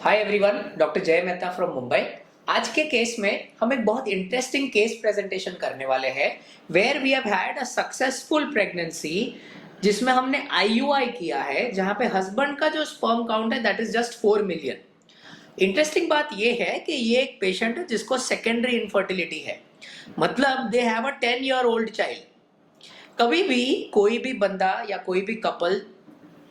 Hi everyone, doctor जय Mehta from Mumbai. आज के केस में हम एक बहुत इंटरेस्टिंग केस प्रेजेंटेशन करने वाले हैं where we have had a successful pregnancy जिसमें हमने आईयूआई किया है, जहां पे हस्बैंड का जो स्पर्म काउंट है that is just 4 million. Interesting बात यह है कि ये एक पेशेंट है जिसको सेकेंडरी इनफर्टिलिटी है, मतलब they have a 10 year old child. कभी भी कोई भी बंदा या कोई भी कपल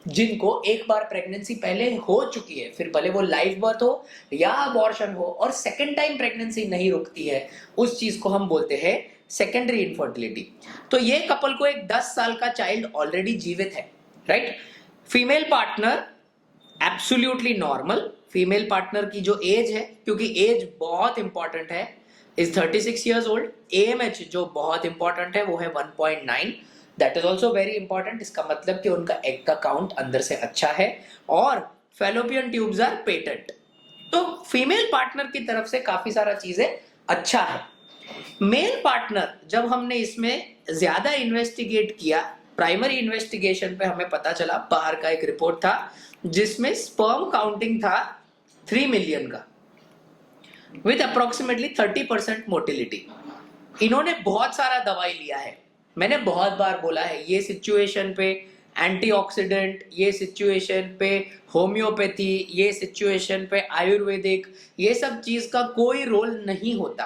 जिनको एक बार प्रेगनेंसी पहले हो चुकी है, फिर भले वो लाइव बर्थ हो या अबॉर्शन हो, और सेकेंड टाइम प्रेगनेंसी नहीं रुकती है, उस चीज को हम बोलते हैं सेकेंडरी इनफर्टिलिटी। तो ये कपल को एक 10 साल का चाइल्ड ऑलरेडी जीवित है, right. Female partner absolutely normal. Female partner की जो एज है, क्योंकि एज बहुत इंपॉर्टेंट है, इज 36 ईयर्स ओल्ड। एएमएच जो बहुत इंपॉर्टेंट है वो है 1.9, that is also very important. इसका मतलब कि उनका एग का काउंट अंदर से अच्छा है और फेलोपियन ट्यूब्स आर पेटेंट। तो फीमेल पार्टनर की तरफ से काफी सारा चीजें अच्छा है। मेल पार्टनर जब हमने इसमें ज्यादा इन्वेस्टिगेट किया, प्राइमरी इन्वेस्टिगेशन पे हमें पता चला, बाहर का एक रिपोर्ट था जिसमें स्पर्म काउंटिंग था 3 मिलियन का विद अप्रोक्सीमेटली 30% मोटिलिटी। इन्होंने बहुत सारा दवाई लिया है। मैंने बहुत बार बोला है ये सिचुएशन पे एंटीऑक्सीडेंट, ये सिचुएशन पे होम्योपैथी, ये सिचुएशन पे आयुर्वेदिक, ये सब चीज का कोई रोल नहीं होता।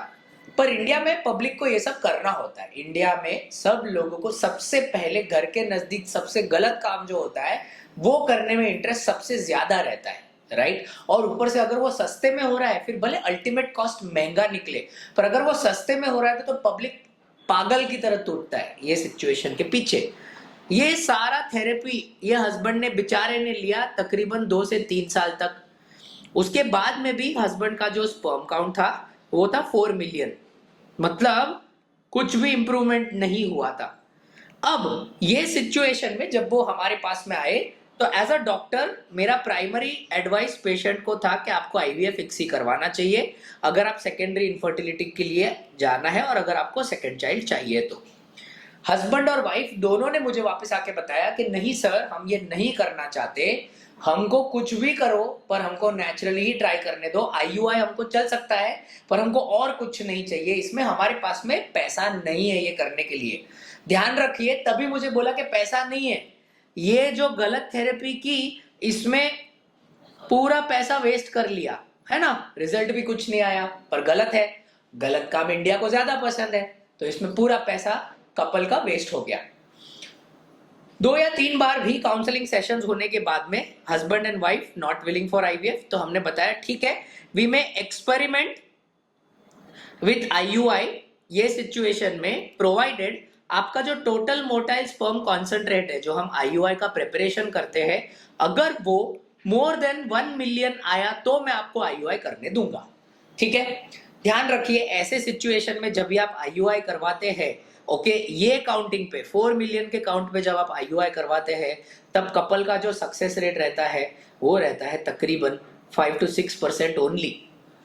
पर इंडिया में पब्लिक को ये सब करना होता है। इंडिया में सब लोगों को सबसे पहले घर के नजदीक सबसे गलत काम जो होता है वो करने में इंटरेस्ट सबसे ज्यादा रहता है, राइट। और ऊपर से अगर वो सस्ते में हो रहा है, फिर भले अल्टीमेट कॉस्ट महंगा निकले, पर अगर वो सस्ते में हो रहा है तो पब्लिक पागल की तरह टूटता है ये सिचुएशन के पीछे। ये सारा थेरेपी ये हस्बैंड ने बेचारे ने लिया तकरीबन 2 से 3 साल तक। उसके बाद में भी हस्बैंड का जो स्पर्म काउंट था वो था 4 मिलियन, मतलब कुछ भी इंप्रूवमेंट नहीं हुआ था। अब ये सिचुएशन में जब वो हमारे पास में आए तो एज अ डॉक्टर मेरा प्राइमरी एडवाइस पेशेंट को था कि आपको आईवीएफ फिक्स ही करवाना चाहिए अगर आप सेकेंडरी इनफर्टिलिटी के लिए जाना है और अगर आपको सेकेंड चाइल्ड चाहिए तो। हस्बैंड और वाइफ दोनों ने मुझे वापस आके बताया कि नहीं सर, हम ये नहीं करना चाहते, हमको कुछ भी करो पर हमको नेचुरली ही ट्राई करने दो। आईयूआई हमको चल सकता है पर हमको और कुछ नहीं चाहिए, इसमें हमारे पास में पैसा नहीं है ये करने के लिए। ध्यान रखिए, तभी मुझे बोला कि पैसा नहीं है, ये जो गलत थेरेपी की इसमें पूरा पैसा वेस्ट कर लिया है ना, रिजल्ट भी कुछ नहीं आया, पर गलत है। गलत काम इंडिया को ज्यादा पसंद है, तो इसमें पूरा पैसा कपल का वेस्ट हो गया। 2 या 3 बार भी काउंसलिंग सेशंस होने के बाद में husband and wife not willing for IVF, तो हमने बताया ठीक है we may experiment with IUI ये सिचुएशन में, प्रोवाइडेड आपका जो टोटल मोटाइल स्पर्म कॉन्सेंट्रेट है जो हम आईयूआई का प्रिपरेशन करते हैं, अगर वो मोर देन 1 मिलियन आया तो मैं आपको आईयूआई करने दूंगा। ठीक है, ध्यान रखिए ऐसे सिचुएशन में जब भी आप आईयूआई करवाते हैं, ओके, ये काउंटिंग पे 4 मिलियन के काउंट पे जब आप आईयूआई करवाते हैं तब कपल का जो सक्सेस रेट रहता है वो रहता है तकरीबन 5 to 6% ओनली।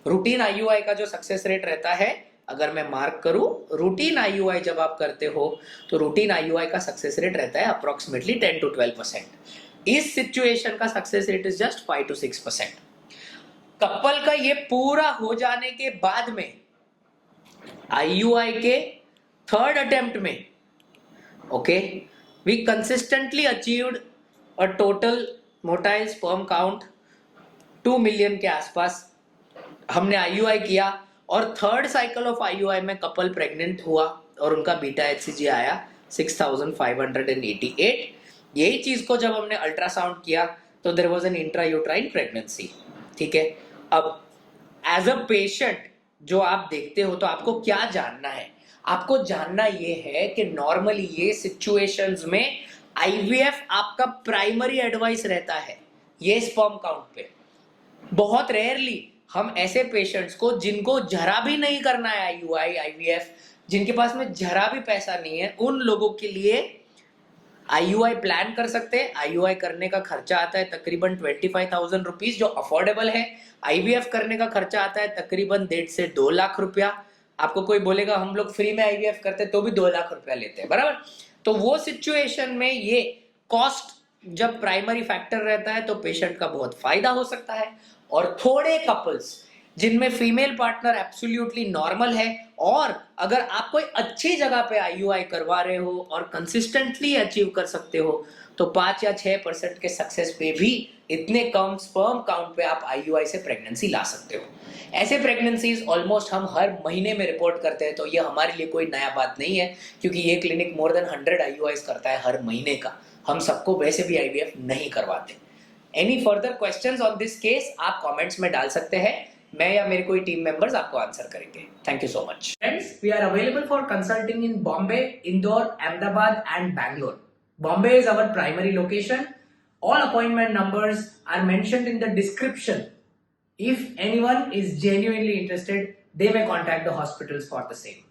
रूटीन आईयूआई का जो सक्सेस रेट रहता है, अगर मैं मार्क करूं, रूटीन आईयूआई जब आप करते हो तो रूटीन आईयूआई का सक्सेस रेट रहता है अप्रोक्सीमेटली 10 to 12%। इस सिचुएशन का success rate is just 5 to 6%। Couple का ये पूरा हो जाने के बाद में आईयूआई के थर्ड अटेम्प्ट में, okay, we consistently achieved a total motile sperm count 2 million के आसपास हमने आईयूआई किया, और थर्ड साइकिल ऑफ आईयूआई में कपल प्रेग्नेंट हुआ और उनका बीटा एचसीजी आया 6588। यही चीज को जब हमने अल्ट्रासाउंड किया तो there was an intrauterine pregnancy. ठीक है, अब एज अ पेशेंट जो आप देखते हो तो आपको क्या जानना है? आपको जानना ये है कि नॉर्मली ये सिचुएशंस में आईवीएफ आपका प्राइमरी एडवाइस रहता है ये स्पर्म काउंट पे। बहुत रेयरली हम ऐसे पेशेंट्स को जिनको जरा भी नहीं करना है आईयूआई आईवीएफ, जिनके पास में जरा भी पैसा नहीं है, उन लोगों के लिए आईयूआई प्लान कर सकते हैं। आईयूआई करने का खर्चा आता है तकरीबन 25,000 रुपीज जो अफोर्डेबल है। आईवीएफ करने का खर्चा आता है तकरीबन 1.5 से 2 लाख रुपया। आपको कोई बोलेगा हम लोग फ्री में आईवीएफ करते तो भी 2 लाख रुपया लेते हैं, बराबर। तो वो सिचुएशन में ये कॉस्ट जब प्राइमरी फैक्टर रहता है तो पेशेंट का बहुत फायदा हो सकता है, और थोड़े कपल्स जिनमें फीमेल पार्टनर एब्सोल्युटली नॉर्मल है, और अगर आप कोई अच्छी जगह पे आईयूआई करवा रहे हो और कंसिस्टेंटली अचीव कर सकते हो, तो 5 या 6% के सक्सेस पे भी इतने कम स्पर्म काउंट पे आप आईयूआई से प्रेगनेंसी ला सकते हो। ऐसे प्रेगनेंसीज ऑलमोस्ट हम हर महीने में रिपोर्ट करते हैं, तो ये हमारे लिए कोई नया बात नहीं है, क्योंकि ये क्लिनिक मोर देन 100 आईयूआईज करता है हर महीने का। हम सबको वैसे भी आईवीएफ नहीं करवाते। Any further questions on this case आप कमेंट्स में डाल सकते हैं, मैं या मेरे कोई टीम मेंबर्स आपको आंसर करेंगे। Thank you so much. Friends, we are available for consulting in Bombay, Indore, Ahmedabad and Bangalore. Bombay is our primary location. All appointment numbers are mentioned in the description. If anyone is genuinely interested, they may contact the hospitals for the same.